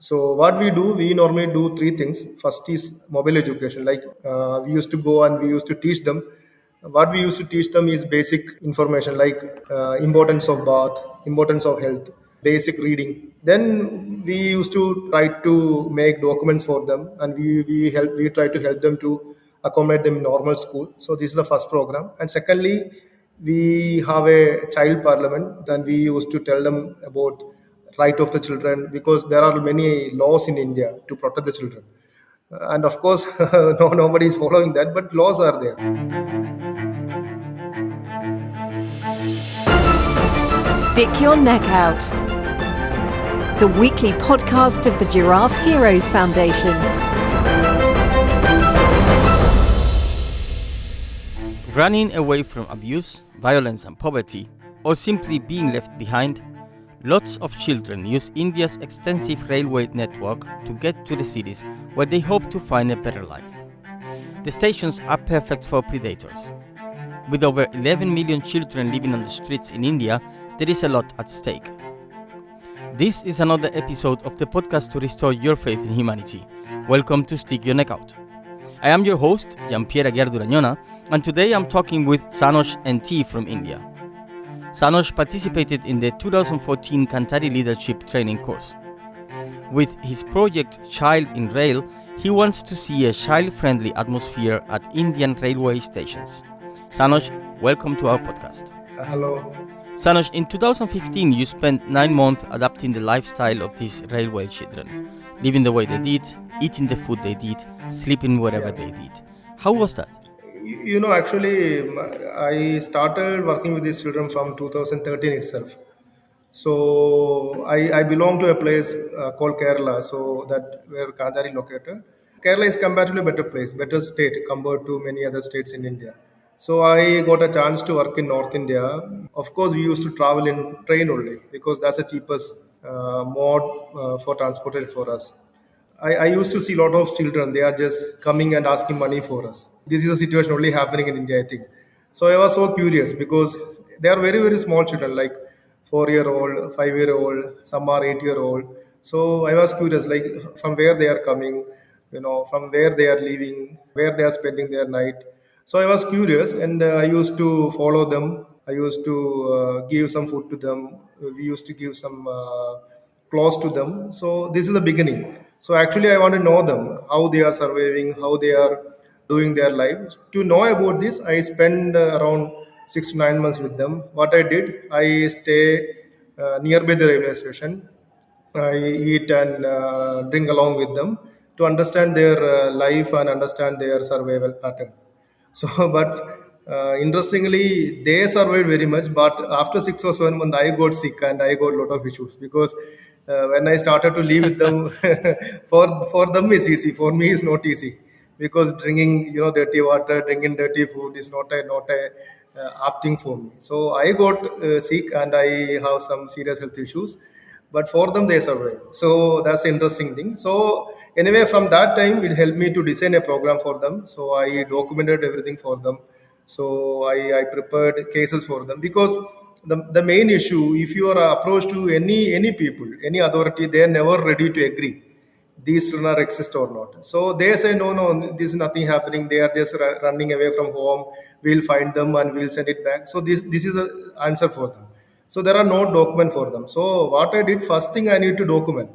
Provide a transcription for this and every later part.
So what we do, we normally do three things. First is mobile education. Like we used to go and we used to teach them. What we used to teach them is basic information like importance of bath, importance of health, basic reading. Then we used to try to make documents for them, and we try to help them to accommodate them in normal school. So this is the first program. And secondly, we have a child parliament. Then we used to tell them about right of the children, because there are many laws in India to protect the children. And of course, no, nobody is following that, but laws are there. Stick Your Neck Out, the weekly podcast of the Giraffe Heroes Foundation. Running away from abuse, violence and poverty, or simply being left behind, lots of children use India's extensive railway network to get to the cities where they hope to find a better life. The stations are perfect for predators. With over 11 million children living on the streets in India, there is a lot at stake. This is another episode of the podcast to restore your faith in humanity. Welcome to Stick Your Neck Out. I am your host, Gianpiero Aguiar Duragnona, and today I'm talking with Sanosh NT from India. Sanosh participated in the 2014 Kantari Leadership Training course. With his project Child in Rail, he wants to see a child-friendly atmosphere at Indian railway stations. Sanosh, welcome to our podcast. Hello. Sanosh, in 2015 you spent 9 months adapting the lifestyle of these railway children, living the way they did, eating the food they did, sleeping wherever they did. How was that? Actually, I started working with these children from 2013 itself. So I belong to a place called Kerala, so that where Kandari located. Kerala is comparatively better place, better state compared to many other states in India. So I got a chance to work in North India. Of course, we used to travel in train only because that's the cheapest mode for transportation for us. I used to see a lot of children. They are just coming and asking money for us. This is a situation only happening in India, I think. So I was so curious because they are very, very small children, like 4-year-old, 5-year-old, some are 8-year-old. So I was curious, like from where they are coming, from where they are living, where they are spending their night. So I was curious, and I used to follow them. I used to give some food to them. We used to give some close to them. So this is the beginning. So actually, I want to know them, how they are surviving, how they are doing their life. To know about this, I spend around 6 to 9 months with them. What I did, I stay nearby the railway station. I eat and drink along with them to understand their life and understand their survival pattern. So, but interestingly, they survived very much. But after 6 or 7 months, I got sick and I got a lot of issues because when I started to live with them, for them it's easy. For me, it's not easy because drinking dirty water, drinking dirty food is not a apt thing for me. So I got sick and I have some serious health issues, but for them they survived. So that's the interesting thing. So anyway, from that time it helped me to design a program for them. So I documented everything for them. So I prepared cases for them because the main issue, if you are approached to any people, any authority, they are never ready to agree these children are exist or not. So they say, no, this is nothing happening. They are just running away from home. We'll find them and we'll send it back. So this is the answer for them. So there are no document for them. So what I did, first thing I need to document,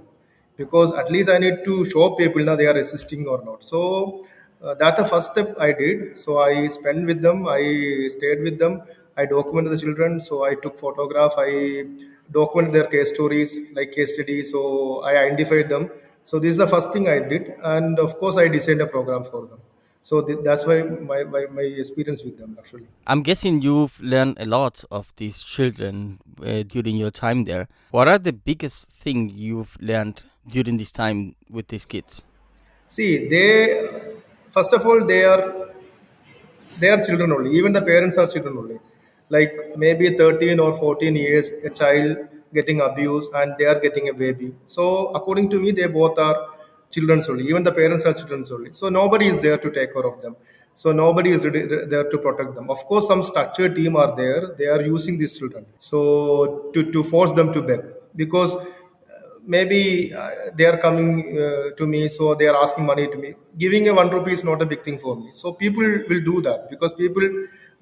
because at least I need to show people now they are resisting or not. So that's the first step I did. So I spent with them. I stayed with them. I documented the children. So I took photograph. I documented their case stories, like case studies. So I identified them. So this is the first thing I did, and of course I designed a program for them. So that's why my experience with them actually. I'm guessing you've learned a lot of these children during your time there. What are the biggest thing you've learned during this time with these kids? See, they first of all they are children only. Even the parents are children only. Like maybe 13 or 14 years, a child getting abused and they are getting a baby. So according to me, they both are children only. Even the parents are children only. So nobody is there to take care of them. So nobody is there to protect them. Of course, some structured team are there. They are using these children. So to force them to beg, because maybe they are coming to me, so they are asking money to me. Giving a 1 rupee is not a big thing for me. So people will do that because people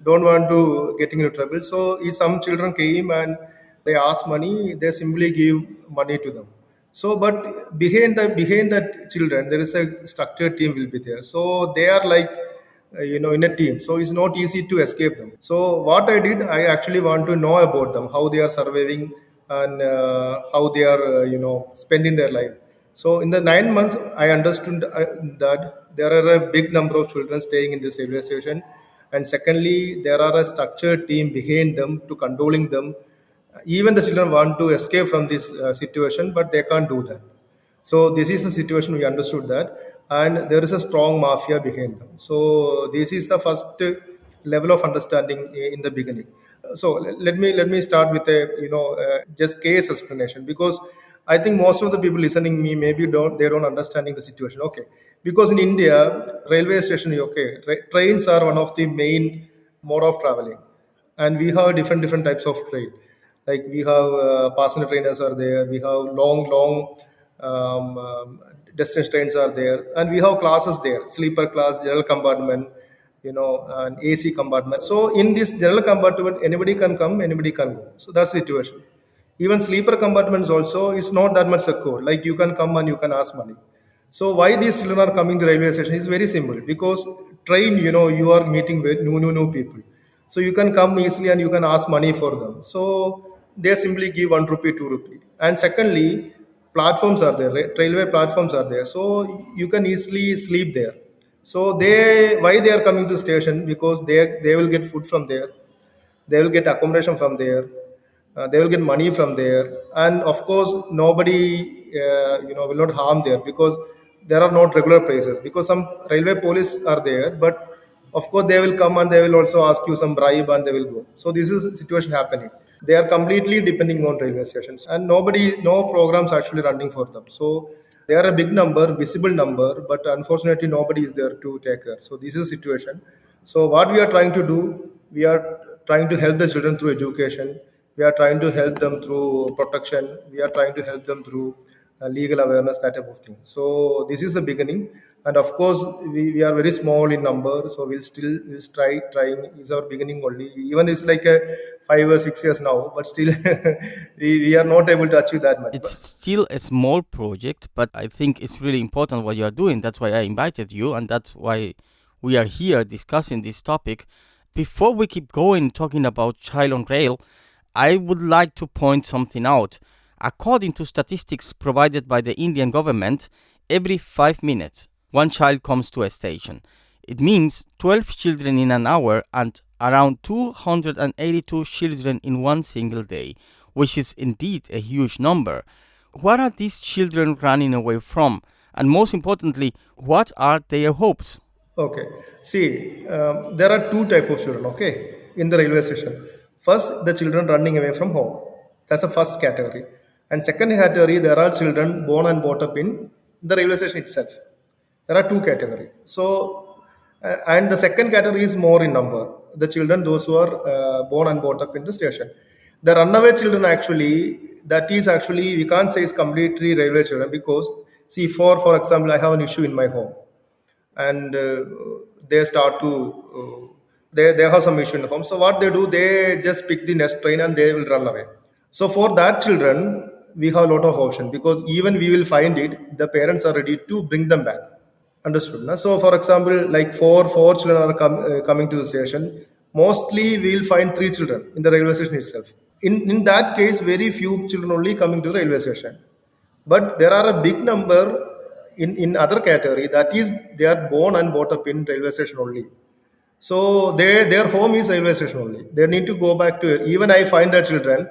don't want to getting into trouble. So if some children came and they ask money, they simply give money to them. So, but behind that children, there is a structured team will be there. So they are like in a team, so it's not easy to escape them. So what I did, I actually want to know about them, how they are surviving, and how they are spending their life. So in the 9 months I understood that there are a big number of children staying in this railway station, and secondly there are a structured team behind them to controlling them. Even the children want to escape from this situation, but they can't do that. So this is the situation, we understood that, and there is a strong mafia behind them. So this is the first level of understanding in the beginning. So let me start with a just case explanation, because I think most of the people listening me maybe don't understanding the situation. Okay, because in India, railway station, okay, trains are one of the main mode of traveling, and we have different types of train. Like we have passenger trainers are there, we have long distance trains are there, and we have classes there: sleeper class, general compartment, and AC compartment. So in this general compartment, anybody can come, anybody can go. So that's the situation. Even sleeper compartments also is not that much secure. Like you can come and you can ask money. So why these children are coming to railway station is very simple, because train, you are meeting with new people. So you can come easily and you can ask money for them. So they simply give 1 rupee, 2 rupee. And secondly, platforms are there, railway platforms are there. So you can easily sleep there. So why they are coming to station? Because they will get food from there, they will get accommodation from there, they will get money from there, and of course nobody will not harm there, because there are not regular places, because some railway police are there, but of course they will come and they will also ask you some bribe and they will go. So this is the situation happening. They are completely depending on railway stations, and no programs actually running for them. So they are a big number, visible number, but unfortunately nobody is there to take care. So this is the situation. So what we are trying to do, we are trying to help the children through education, we are trying to help them through protection, we are trying to help them through legal awareness, that type of thing. So this is the beginning, and of course we are very small in number, so we'll trying is our beginning only. Even it's like a 5 or 6 years now, but still we are not able to achieve that much. It's still a small project, but I think it's really important what you are doing. That's why I invited you, and that's why we are here discussing this topic. Before we keep going talking about Child on Rail, I would like to point something out. According to statistics provided by the Indian government, every 5 minutes, one child comes to a station. It means 12 children in an hour and around 282 children in one single day, which is indeed a huge number. What are these children running away from? And most importantly, what are their hopes? Okay. See, there are two type of children. Okay, in the railway station. First, the children running away from home. That's the first category. And second category, there are children born and brought up in the railway station itself. There are two categories. So, and the second category is more in number. The children, those who are born and brought up in the station. The runaway children actually, that is actually we can't say is completely railway children, because see, for example, I have an issue in my home, and they start to they have some issue in the home. So what they do, they just pick the next train and they will run away. So for that children, we have a lot of option, because even we will find it, the parents are ready to bring them back. Understood, na? So for example, like four children are coming to the station, mostly we will find three children in the railway station itself. In that case, very few children only coming to the railway station, but there are a big number in other category, that is they are born and brought up in railway station only. So their home is railway station only, they need to go back to it. Even I find that children,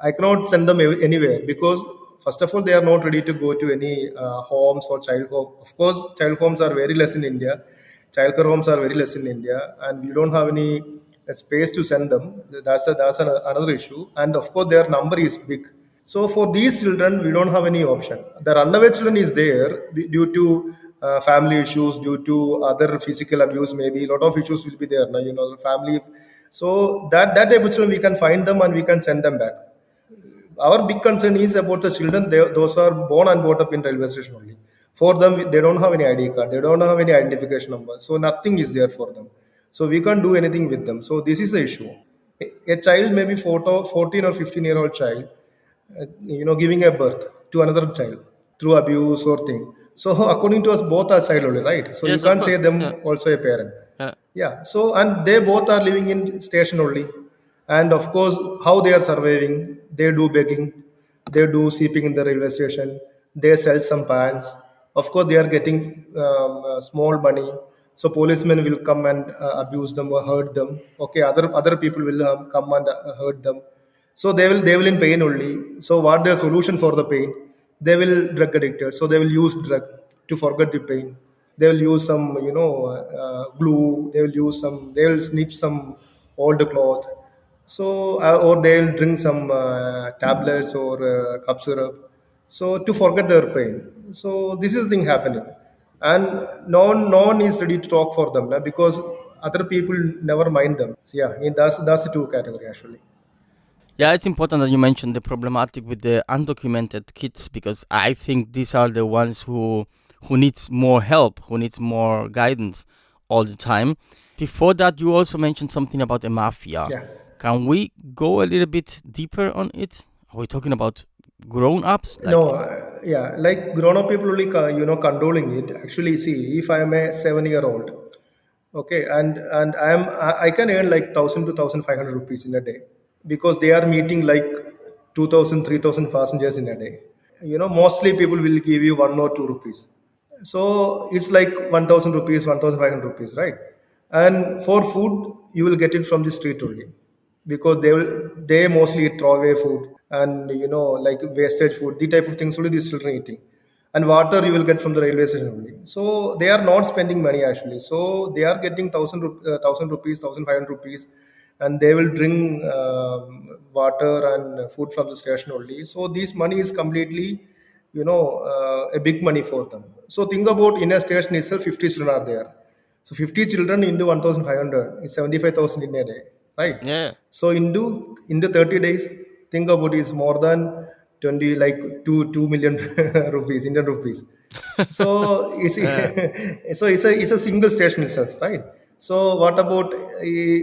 I cannot send them anywhere, because first of all they are not ready to go to any homes or child home. Of course child homes are very less in India, child care homes are very less in India, and we don't have any space to send them. Another issue, and of course their number is big. So for these children, we don't have any option. The runaway children is there due to family issues, due to other physical abuse, maybe a lot of issues will be there. Now, the family. So that type of children we can find them and we can send them back. Our big concern is about the children. Those are born and brought up in railway station only. For them, they don't have any ID card. They don't have any identification number. So nothing is there for them. So we can't do anything with them. So this is the issue. A child, maybe 14 or 15-year-old child, giving a birth to another child through abuse or thing. So according to us, both are child only, right? So you Yes, of can't say course. them Yeah. also a parent. Yeah. Yeah. So and they both are living in station only, and of course, how they are surviving? They do begging, they do sleeping in the railway station. They sell some pants. Of course, they are getting small money. So policemen will come and abuse them or hurt them. Okay, other people will come and hurt them. So they will in pain only. So what their solution for the pain? They will drug addicted. So they will use drug to forget the pain. They will use some glue. They will use some. They will snip some old cloth. So or they will drink some tablets or cup syrup. So to forget their pain. So this is thing happening, and no one is ready to talk for them, because other people never mind them. So yeah, that's the two category actually. Yeah, it's important that you mentioned the problematic with the undocumented kids, because I think these are the ones who needs more help, who needs more guidance all the time. Before that, you also mentioned something about the mafia. Yeah. Can we go a little bit deeper on it? Are we talking about grown-ups? Like, No, yeah, like grown up people only, controlling it. Actually, see, if I am a 7-year-old, okay, and I can earn like 1,000 to 1,500 rupees in a day, because they are meeting like 2,000 3,000 passengers in a day. Mostly people will give you 1 or 2 rupees. So it's like 1,000 rupees, 1,500 rupees, right? And for food, you will get it from the street only, because they mostly eat throwaway food, and like wastage food, the type of things only these children eating. And water you will get from the railway station only. So they are not spending money actually. So they are getting 1,000 rupees, 1,500 rupees, and they will drink water and food from the station only. So this money is completely a big money for them. So think about, in a station itself 50 children are there. So 50 children into 1,500 is 75,000 in a day, right? yeah, So into 30 days, think about, is more than 20, like 2 million rupees, Indian rupees. So you see, yeah. so it's a single station itself, right? So what about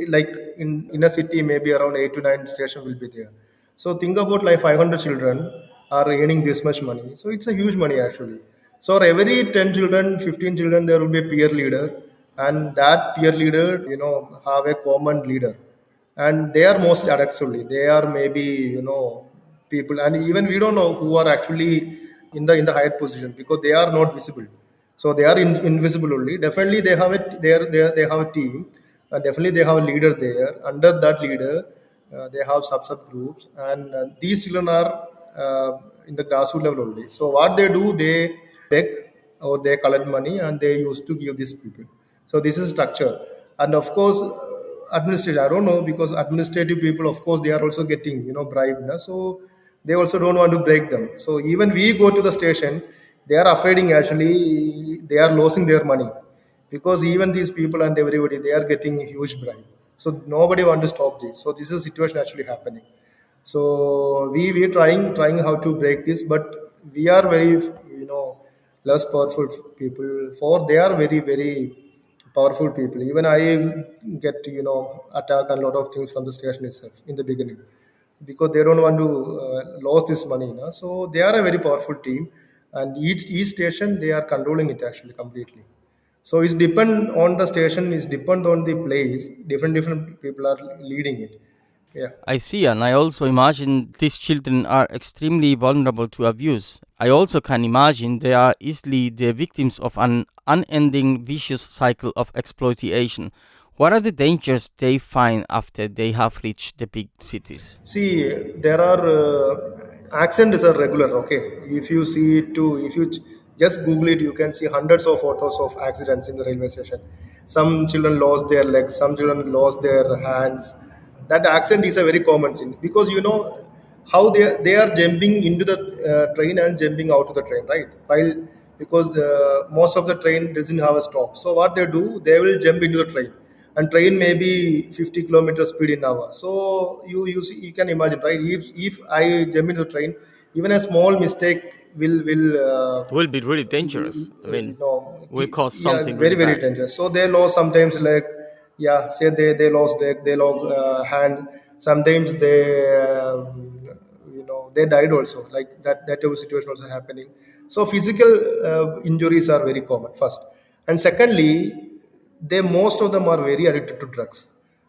like in a city, maybe around 8 to 9 station will be there. So think about like 500 children are earning this much money. So it's a huge money actually. So every 10 children, 15 children, there will be a peer leader, and that peer leader, have a common leader, and they are mostly adults only. They are maybe people, and even we don't know who are actually in the higher position, because they are not visible. So they are invisible only. Definitely they have it. They have a team, and definitely they have a leader there. Under that leader, they have sub groups, and these children are in the grassroots level only. So what they do, they beg or they collect money, and they used to give these people. So this is structure, and of course, administrative. I don't know, because administrative people, of course, they are also getting bribed. Na? So they also don't want to break them. So even we go to the station, they are afraid actually they are losing their money, because even these people and everybody, they are getting huge bribe. So nobody want to stop this. So this is a situation actually happening. So we trying how to break this, but we are very less powerful people. For they are very very powerful people. Even I get attack and lot of things from the station itself in the beginning, because they don't want to lose this money. So they are a very powerful team, and each station they are controlling it actually completely. So it's depend on the station, it's depend on the place. Different people are leading it. Yeah. I see, and I also imagine these children are extremely vulnerable to abuse. I also can imagine they are easily the victims of an unending vicious cycle of exploitation. What are the dangers they find after they have reached the big cities? See, there are accidents are regular. Okay, if you see it too, if you just Google it, you can see hundreds of photos of accidents in the railway station. Some children lost their legs, some children lost their hands. That accident is a very common thing, because how they are jumping into the train and jumping out of the train, right? While because most of the train doesn't have a stop. So what they do, they will jump into the train, and train may be 50 kilometers speed in hour. So you can imagine, right? If I jump into the train, even a small mistake Will be really dangerous. I mean, will cause yeah, something really very bad. dangerous. So they lost sometimes, like, yeah, say they lost leg, they lost hand. Sometimes they died also, like that type of situation also happening. So physical injuries are very common first, and secondly, they most of them are very addicted to drugs.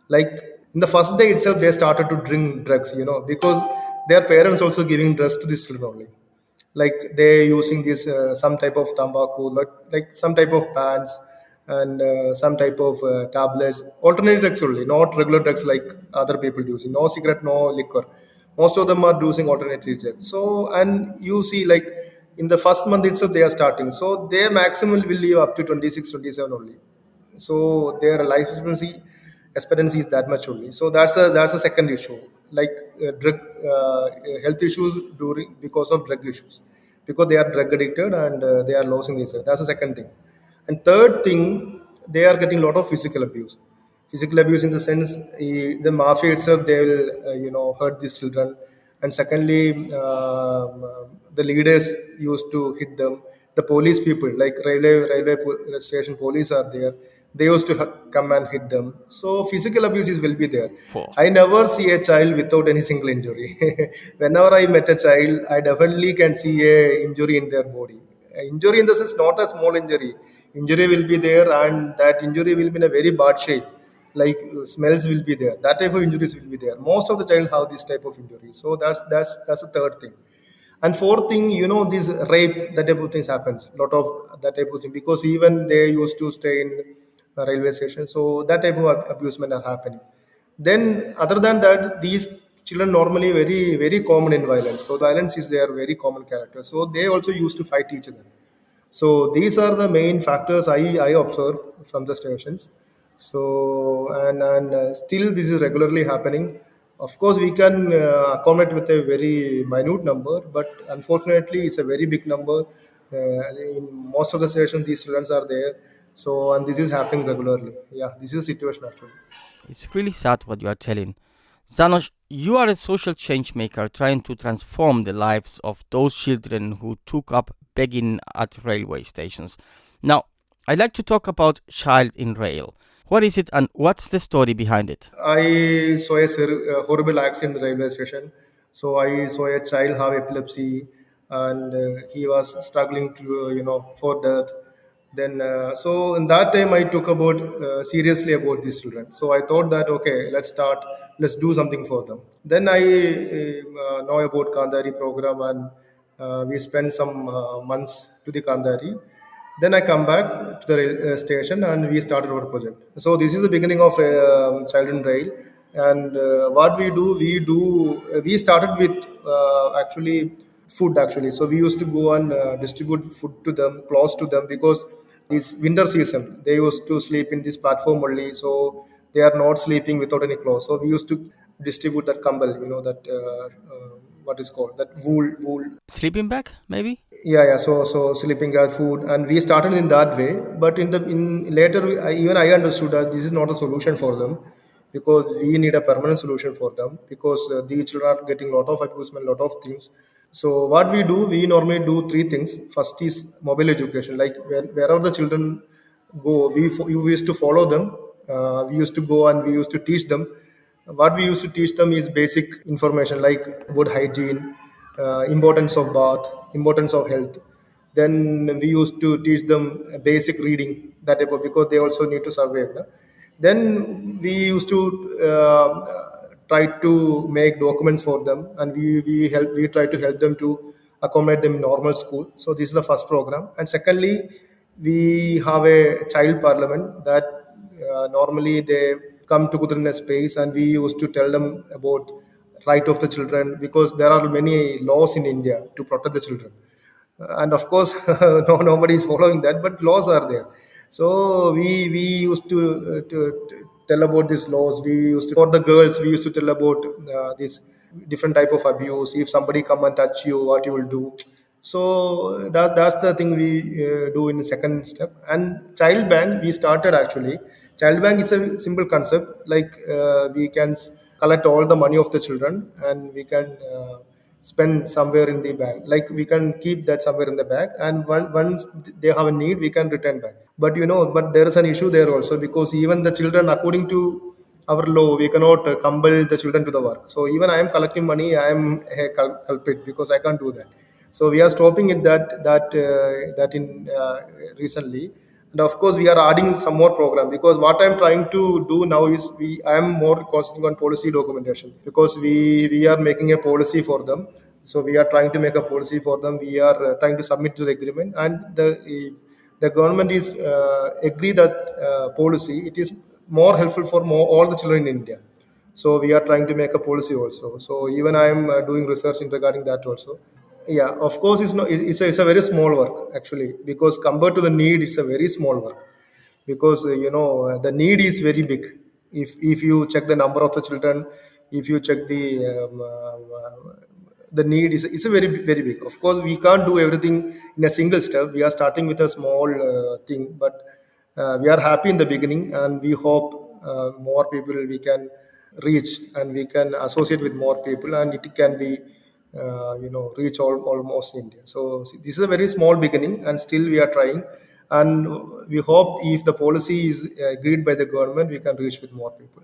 Like, in the first day itself they started to drink drugs, because their parents also giving drugs to these children only. Like, they using this some type of tobacco, like some type of pans, and some type of tablets, alternate drugs only, not regular drugs like other people using. No cigarette, no liquor. Most of them are using alternative drugs. So, and you see, like, in the first month itself they are starting, so their maximum will live up to 26, 27 only. So their life expectancy is that much only. So that's a second issue, like drug health issues during because of drug issues, because they are drug addicted, and they are losing this. That's the second thing. And third thing, they are getting a lot of physical abuse. Physical abuse in the sense, the mafia itself, they will hurt these children. And secondly, the leaders used to hit them. The police people, like station police are there, they used to come and hit them. So physical abuses will be there. Poor. I never see a child without any single injury. Whenever I met a child, I definitely can see a injury in their body. Injury in the sense, not a small injury. Injury will be there, and that injury will be in a very bad shape. Like, smells will be there. That type of injuries will be there. Most of the child have this type of injury. So that's the third thing. And fourth thing, this rape, that type of things happens. Lot of that type of thing, because even they used to stay in a railway station. So that type of abusement are happening. Then, other than that, these children normally very very common in violence. So violence is their very common character. So they also used to fight each other. So these are the main factors I observe from the stations. So, and still this is regularly happening. Of course, we can accommodate with a very minute number, but unfortunately, it's a very big number. In most of the stations, these students are there. So, and this is happening regularly. Yeah, this is the situation actually. It's really sad what you are telling. Zanosh, you are a social change maker trying to transform the lives of those children who took up begging at railway stations. Now, I'd like to talk about Child in Rail. What is it and what's the story behind it? I saw a horrible accident in the railway station. So I saw a child have epilepsy, and he was struggling to, for death. Then, so in that time, I took about seriously about these children. So I thought that, okay, let's do something for them. Then I know about Kandari program, and we spent some months to the Kandari. Then I come back to the station, and we started our project. So this is the beginning of Child in Rail. And what we started with actually food actually. So we used to go and distribute food to them, close to them, because this winter season they used to sleep in this platform only. So they are not sleeping without any clothes. So we used to distribute that kambal, that what is called that wool. Sleeping bag, maybe? Yeah. So sleeping guard food, and we started in that way. But in later, even I understood that this is not a solution for them, because we need a permanent solution for them, because these children are getting a lot of abusement, lot of things. So what we do, we normally do three things. First is mobile education. Like, wherever the children go, we used to follow them. We used to go and we used to teach them. What we used to teach them is basic information, like about hygiene, importance of bath, importance of health. Then we used to teach them basic reading, that type of, because they also need to survive. No? Then we used to try to make documents for them, and we try to help them to accommodate them in normal school. So this is the first program. And secondly, we have a child parliament that normally they come together in a space, and we used to tell them about right of the children, because there are many laws in India to protect the children. And of course, no, nobody is following that, but laws are there. So we used to tell about these laws. We used to, for the girls, we used to tell about this different type of abuse. If somebody come and touch you, what you will do. So that's the thing we do in the second step. And child bank we started actually Child bank is a simple concept. Like we can collect all the money of the children and we can spend somewhere in the bank. Like we can keep that somewhere in the bank, and once they have a need, we can return back. But but there is an issue there also, because even the children, according to our law, we cannot compel the children to the work. So even I am collecting money, I am a culprit because I can't do that. So we are stopping it that in recently, and of course we are adding some more program, because what I'm trying to do now is I am more concentrating on policy documentation, because we are making a policy for them. So we are trying to make a policy for them. We are trying to submit to the agreement, and the government is agree that policy. It is more helpful for all the children in India. So we are trying to make a policy also. So even I am doing research in regarding that also. Yeah, of course, it's not. It's a very small work actually, because compared to the need, it's a very small work, because the need is very big. If you check the number of the children, if you check the need is a very big. Of course, we can't do everything in a single step. We are starting with a small thing, but we are happy in the beginning, and we hope more people we can reach, and we can associate with more people, and it can be reach almost India. So this is a very small beginning, and still we are trying, and we hope if the policy is agreed by the government, we can reach with more people.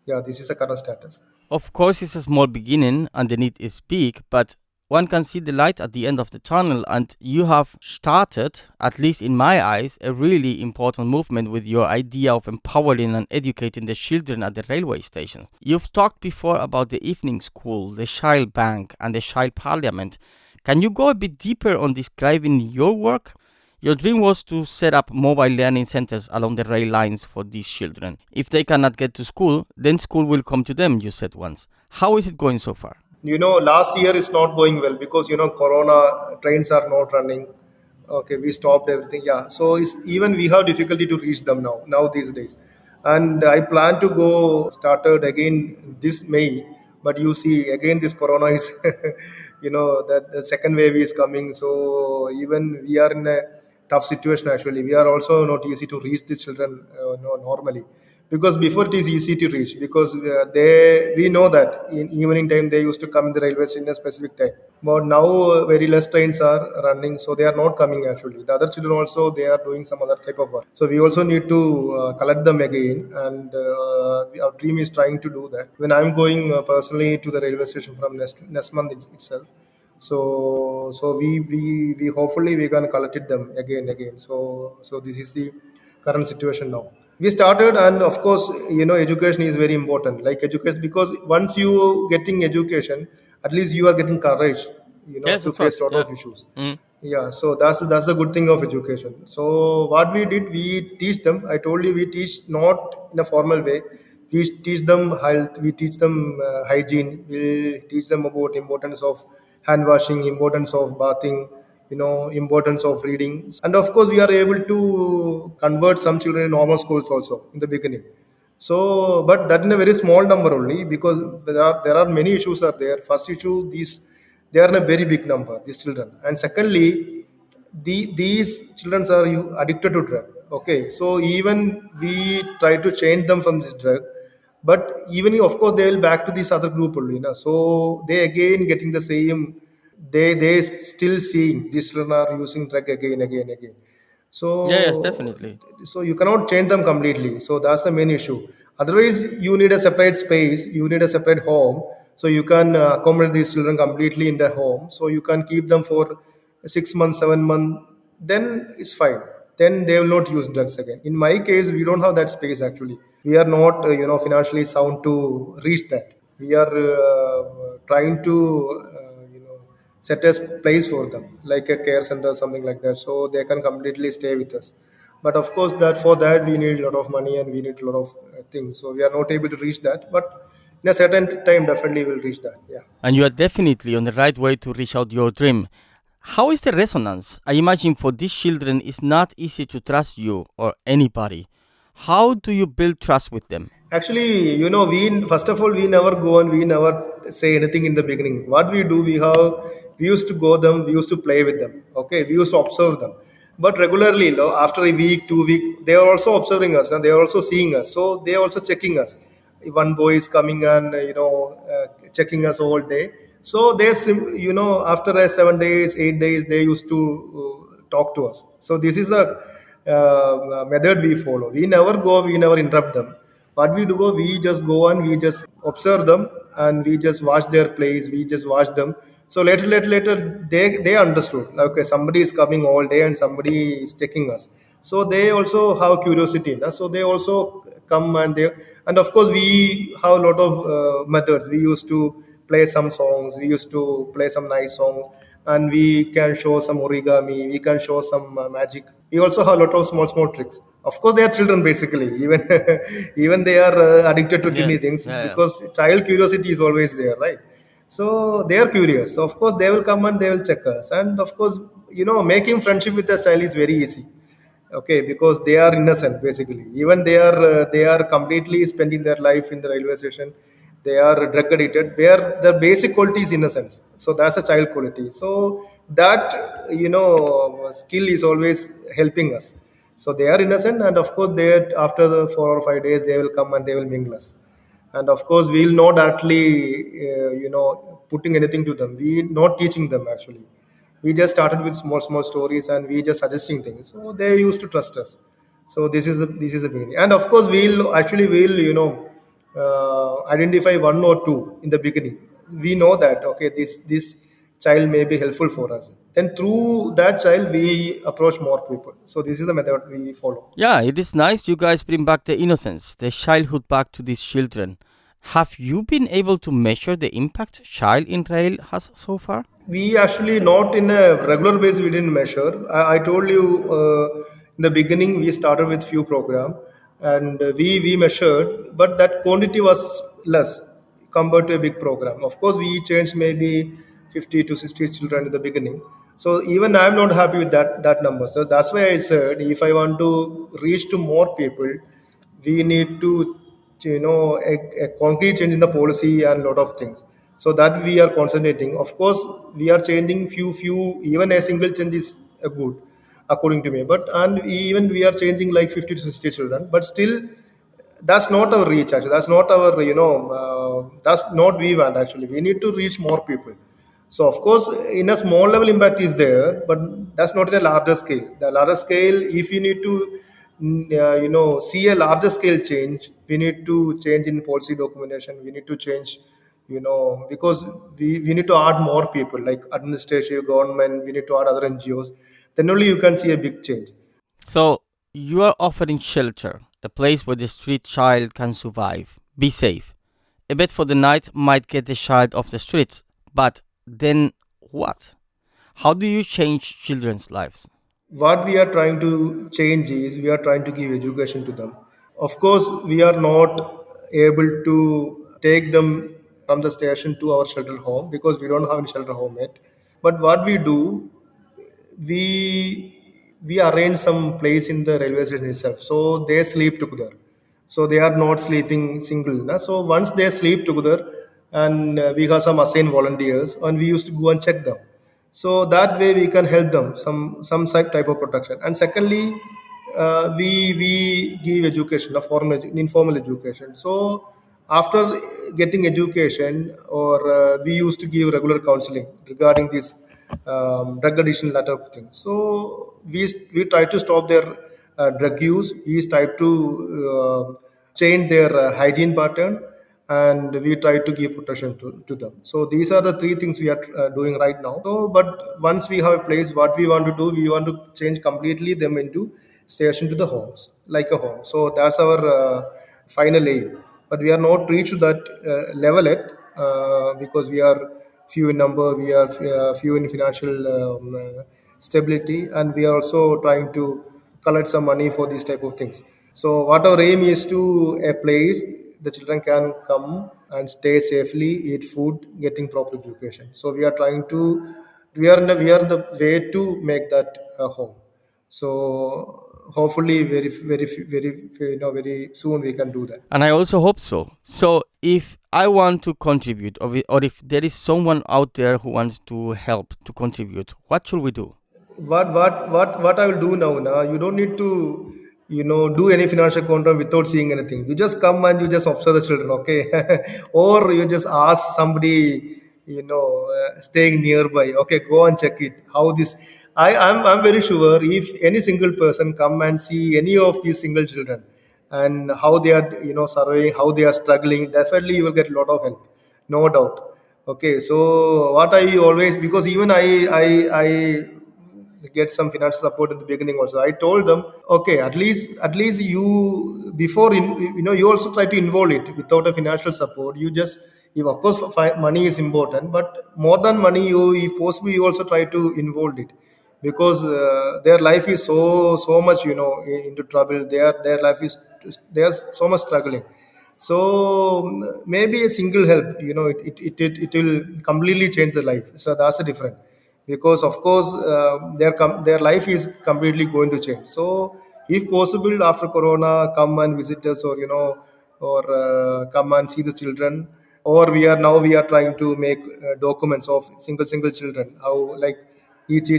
Yeah, this is the current status. Of course, it's a small beginning and the need is big, but one can see the light at the end of the tunnel, and you have started, at least in my eyes, a really important movement with your idea of empowering and educating the children at the railway stations. You've talked before about the evening school, the child bank, and the child parliament. Can you go a bit deeper on describing your work? Your dream was to set up mobile learning centers along the rail lines for these children. If they cannot get to school, then school will come to them, you said once. How is it going so far? Last year is not going well, because corona, trains are not running. Okay, we stopped everything. Yeah, so even we have difficulty to reach them now these days. And I plan to go started again this May, but you see again this corona is that the second wave is coming. So even we are in a tough situation. Actually, we are also not easy to reach the children normally, because before it is easy to reach, because they we know that in evening time they used to come in the railways in a specific time, but now very less trains are running, so they are not coming. Actually, the other children also, they are doing some other type of work, so we also need to collect them again, and our dream is trying to do that. When I'm going personally to the railway station from next month itself. So we hopefully we can collect it them again. So this is the current situation now. We started, and of course education is very important, like education, because once you getting education, at least you are getting courage Yes, to of face course. a lot Yeah. of issues. Mm. Yeah, so that's the good thing of education. So what we did, we teach them. I told you, we teach not in a formal way. We teach them health, we teach them hygiene, we teach them about importance of hand washing, importance of bathing, importance of reading. And of course we are able to convert some children in normal schools also in the beginning. So, but that in a very small number only, because there are many issues are there. First issue, they are in a very big number, these children, and secondly, these children are addicted to drug. Okay, so even we try to change them from this drug, but even of course they will back to this other group only. So they again getting the same. They still seeing these children are using drug again. Yeah, yes, So definitely. so you cannot change them completely. So that's the main issue. Otherwise, you need a separate space, you need a separate home, so you can accommodate these children completely in the home, so you can keep them for 6 months, 7 months, then it's fine. Then they will not use drugs again. In my case, we don't have that space. Actually, we are not financially sound to reach that. We are trying to set a place for them, like a care center, something like that, so they can completely stay with us. But of course, that for that we need a lot of money, and we need a lot of things, so we are not able to reach that. But in a certain time, definitely we'll reach that. Yeah. And you are definitely on the right way to reach out your dream. How is the resonance? I imagine for these children it's not easy to trust you or anybody. How do you build trust with them? Actually, we first of all, we never go and we never say anything in the beginning. What we do, we used to go them, we used to play with them. Okay, we used to observe them. But regularly, after a week, 2 week, they are also observing us, and they are also seeing us. So they are also checking us. One boy is coming and checking us all day. So after 7 days, 8 days, they used to talk to us. So this is a method we follow. We never go, we never interrupt them. What we do, we just go and we just observe them, and we just watch their plays. We just watch them. So later, they understood. Okay, somebody is coming all day and somebody is checking us. So they also have curiosity. So they also come, and of course we have a lot of methods. We used to play some songs. We used to play some nice songs, and we can show some origami. We can show some magic. We also have a lot of small tricks. Of course, they are children basically. Even even they are addicted to Yeah, tiny things, yeah, yeah. because child curiosity is always there, right? So they are curious. So of course they will come and they will check us. And of course, making friendship with a child is very easy. Okay, because they are innocent basically. Even they are completely spending their life in the railway station. They are drug addicted. The basic quality is innocence. So that's a child quality. So that skill is always helping us. So they are innocent, and of course they, after the 4 or 5 days, they will come and they will mingle us. And of course we will not directly putting anything to them. We not teaching them actually. We just started with small stories, and we just suggesting things, so they used to trust us. So this is the beginning. And of course we'll identify one or two in the beginning. We know that, okay, this child may be helpful for us. Then through that child we approach more people. So this is the method we follow. Yeah, it is nice you guys bring back the innocence, the childhood back to these children. Have you been able to measure the impact Child in Rail has so far? We actually, not in a regular basis, we didn't measure. I told you in the beginning we started with few program, and we measured, but that quantity was less compared to a big program. Of course, we changed maybe 50 to 60 children in the beginning. So even I'm not happy with that number. So that's why I said, if I want to reach to more people, we need to a concrete change in the policy and lot of things. So that we are concentrating. Of course we are changing few, even a single change is a good according to me. But and even we are changing like 50 to 60 children, but still that's not our reach actually. That's not our that's not we want actually. We need to reach more people. So of course, in a small level impact is there, but that's not in a larger scale. The larger scale, if you need to, see a larger scale change, we need to change in policy documentation. We need to change, because we need to add more people like administrative, government. We need to add other NGOs. Then only you can see a big change. So, you are offering shelter, a place where the street child can survive, be safe. A bed for the night might get the child off the streets, but then what? How do you change children's lives? What we are trying to change is we are trying to give education to them. Of course we are not able to take them from the station to our shelter home, because we don't have any shelter home yet. But what we do, we arrange some place in the railway station itself, so they sleep together. So they are not sleeping single, na? So once they sleep together, and we have some assigned volunteers, and we used to go and check them. So that way we can help them some type of protection. And secondly, we give education, a formal informal education. So after getting education, or we used to give regular counseling regarding this drug addiction, that type of thing. So we try to stop their drug use. We try to change their hygiene pattern, and we try to give protection to them. So these are the three things we are doing right now. So but once we have a place, what we want to do, we want to change completely them into station to the homes, like a home. So that's our final aim. But we are not reached that level yet, because we are few in number, we are few in financial stability, and we are also trying to collect some money for these type of things. So what our aim is to a place the children can come and stay safely, eat food, getting proper education. So we are in the way to make that a home. So hopefully very soon we can do that. And I also hope so. So, if I want to contribute, or if there is someone out there who wants to help to contribute, what should we do? what I will do now? Now you don't need to do any financial control without seeing anything. You just come and you just observe the children, okay, or you just ask somebody staying nearby, okay, go and check it how this. I'm very sure if any single person come and see any of these single children and how they are surveying, how they are struggling, definitely you will get a lot of help, no doubt. Okay, so what I always, because even I get some financial support in the beginning also. I told them, okay, at least you before you also try to involve it without a financial support. You just, if of course money is important, but more than money, you if possible you also try to involve it, because their life is so much into trouble. Their life is, they are so much struggling. So maybe a single help, it will completely change the life. So that's the difference, because of course their life is completely going to change. So if possible after corona, come and visit us, or or come and see the children. Or we are trying to make documents of single children, how, like, each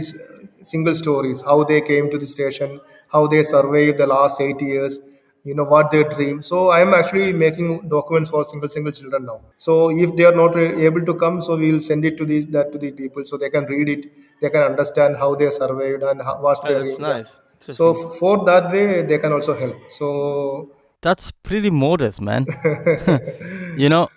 single stories, how they came to the station, how they survived the last 8 years, what their dream. So I am actually making documents for single children now. So if they are not able to come, so we will send it to the people, so they can read it, they can understand how they survived and what's Oh, their that's yeah. nice. So Interesting. for that way they can also help. So That's pretty modest, man. You know,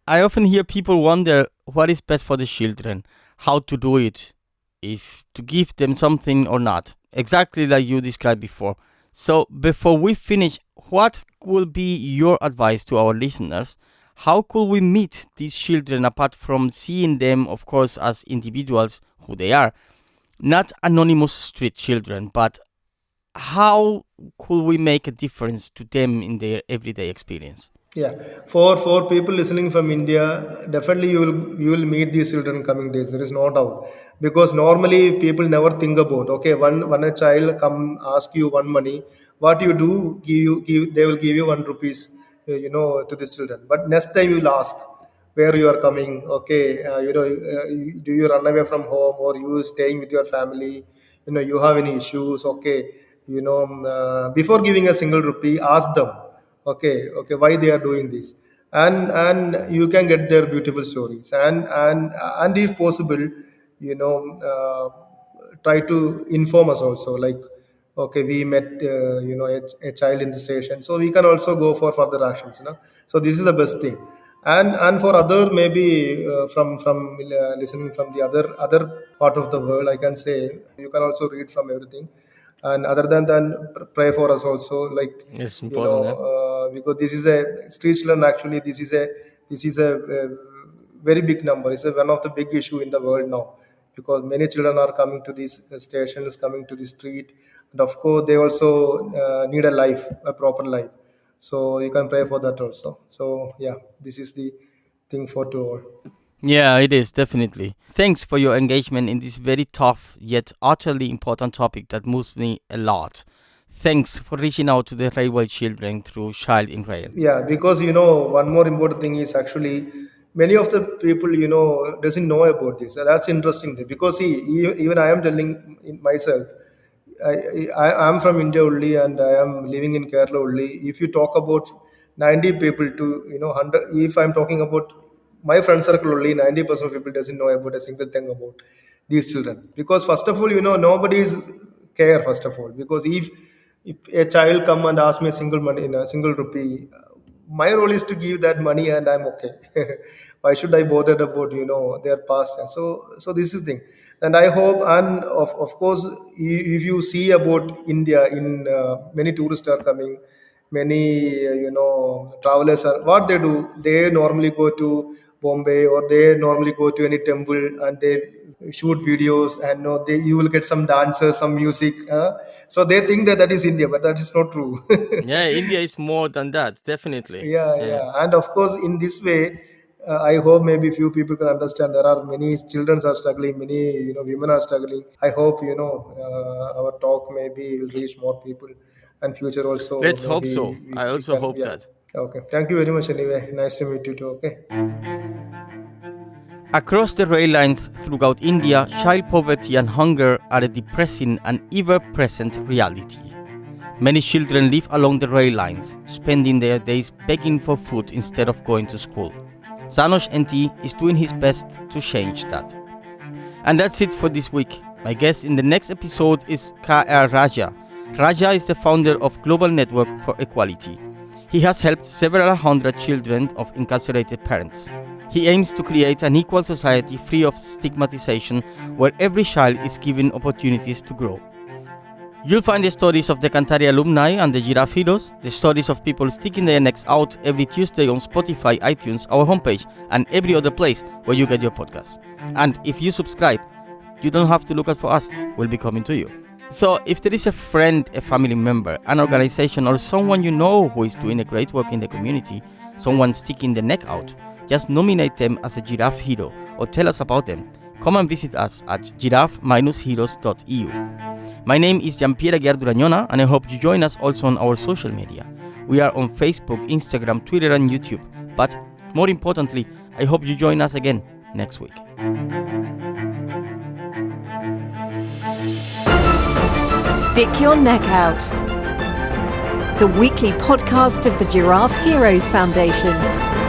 I often hear people wonder what is best for the children, how to do it, if to give them something or not. Exactly like you described before. So, before we finish, what will be your advice to our listeners? How could we meet these children apart from seeing them, of course, as individuals who they are? Not anonymous street children, but how could we make a difference to them in their everyday experience? yeah, for people listening from India, definitely you will meet these children in coming days. There is no doubt, because normally people never think about, okay, when a child come ask you one money, what you do, give they will give you 1 rupees, to these children. But next time you'll ask where you are coming, okay, do you run away from home, or you staying with your family, you have any issues, okay, before giving a single rupee, ask them, okay, why they are doing this. And you can get their beautiful stories, and if possible, you know try to inform us also, like, okay, we met a child in the station, so we can also go for further actions, so this is the best thing. And for other, maybe from listening from the other part of the world, I can say you can also read from everything. And other than pray for us also, like, It's important, yeah. because this is a street children, actually this is a very big number. It's one of the big issue in the world now, because many children are coming to these stations, coming to the street, and of course they also need a life, a proper life. So you can pray for that also. So yeah, this is the thing for to all. Yeah, it is, definitely. Thanks for your engagement in this very tough yet utterly important topic that moves me a lot. Thanks for reaching out to the railway children through Child in Rail. Yeah, because one more important thing is, actually many of the people doesn't know about this. That's interesting thing, because see, even I am telling in myself, I am from India only, and I am living in Kerala only. If you talk about 90 people to 100, if I'm talking about my friend circle only, 90% of people doesn't know about a single thing about these children. Because first of all, nobody is care, first of all, because if a child come and ask me a single money in a single rupee, my role is to give that money and I'm okay. Why should I bother about their past? So this is thing. And I hope, and of course, if you see about India, in many tourists are coming, many travelers are, what they do, they normally go to Bombay, or they normally go to any temple, and they shoot videos, and you will get some dancers, some music, so they think that that is India, but that is not true. Yeah, India is more than that, definitely. Yeah, Yeah. yeah. And of course, in this way, I hope maybe few people can understand. There are many children are struggling, many women are struggling. I hope our talk maybe will reach more people, and future also Let's hope maybe so. I we also can. hope Yeah. that. Okay. Thank you very much. Anyway, nice to meet you too. Okay. Across the rail lines throughout India, child poverty and hunger are a depressing and ever-present reality. Many children live along the rail lines, spending their days begging for food instead of going to school. Zanos NT is doing his best to change that. And that's it for this week. My guest in the next episode is K.R. Raja. Raja is the founder of Global Network for Equality. He has helped several hundred children of incarcerated parents. He aims to create an equal society free of stigmatization where every child is given opportunities to grow. You'll find the stories of the Cantare alumni and the Giraffe Heroes, the stories of people sticking their necks out every Tuesday on Spotify, iTunes, our homepage, and every other place where you get your podcasts. And if you subscribe, you don't have to look out for us, we'll be coming to you. So if there is a friend, a family member, an organization, or someone you know who is doing a great work in the community, someone sticking the neck out, just nominate them as a Giraffe Hero or tell us about them. Come and visit us at giraffe-heroes.eu. My name is Giampiero Aguiar Duragnona, and I hope you join us also on our social media. We are on Facebook, Instagram, Twitter, and YouTube. But more importantly, I hope you join us again next week. Stick Your Neck Out, the weekly podcast of the Giraffe Heroes Foundation.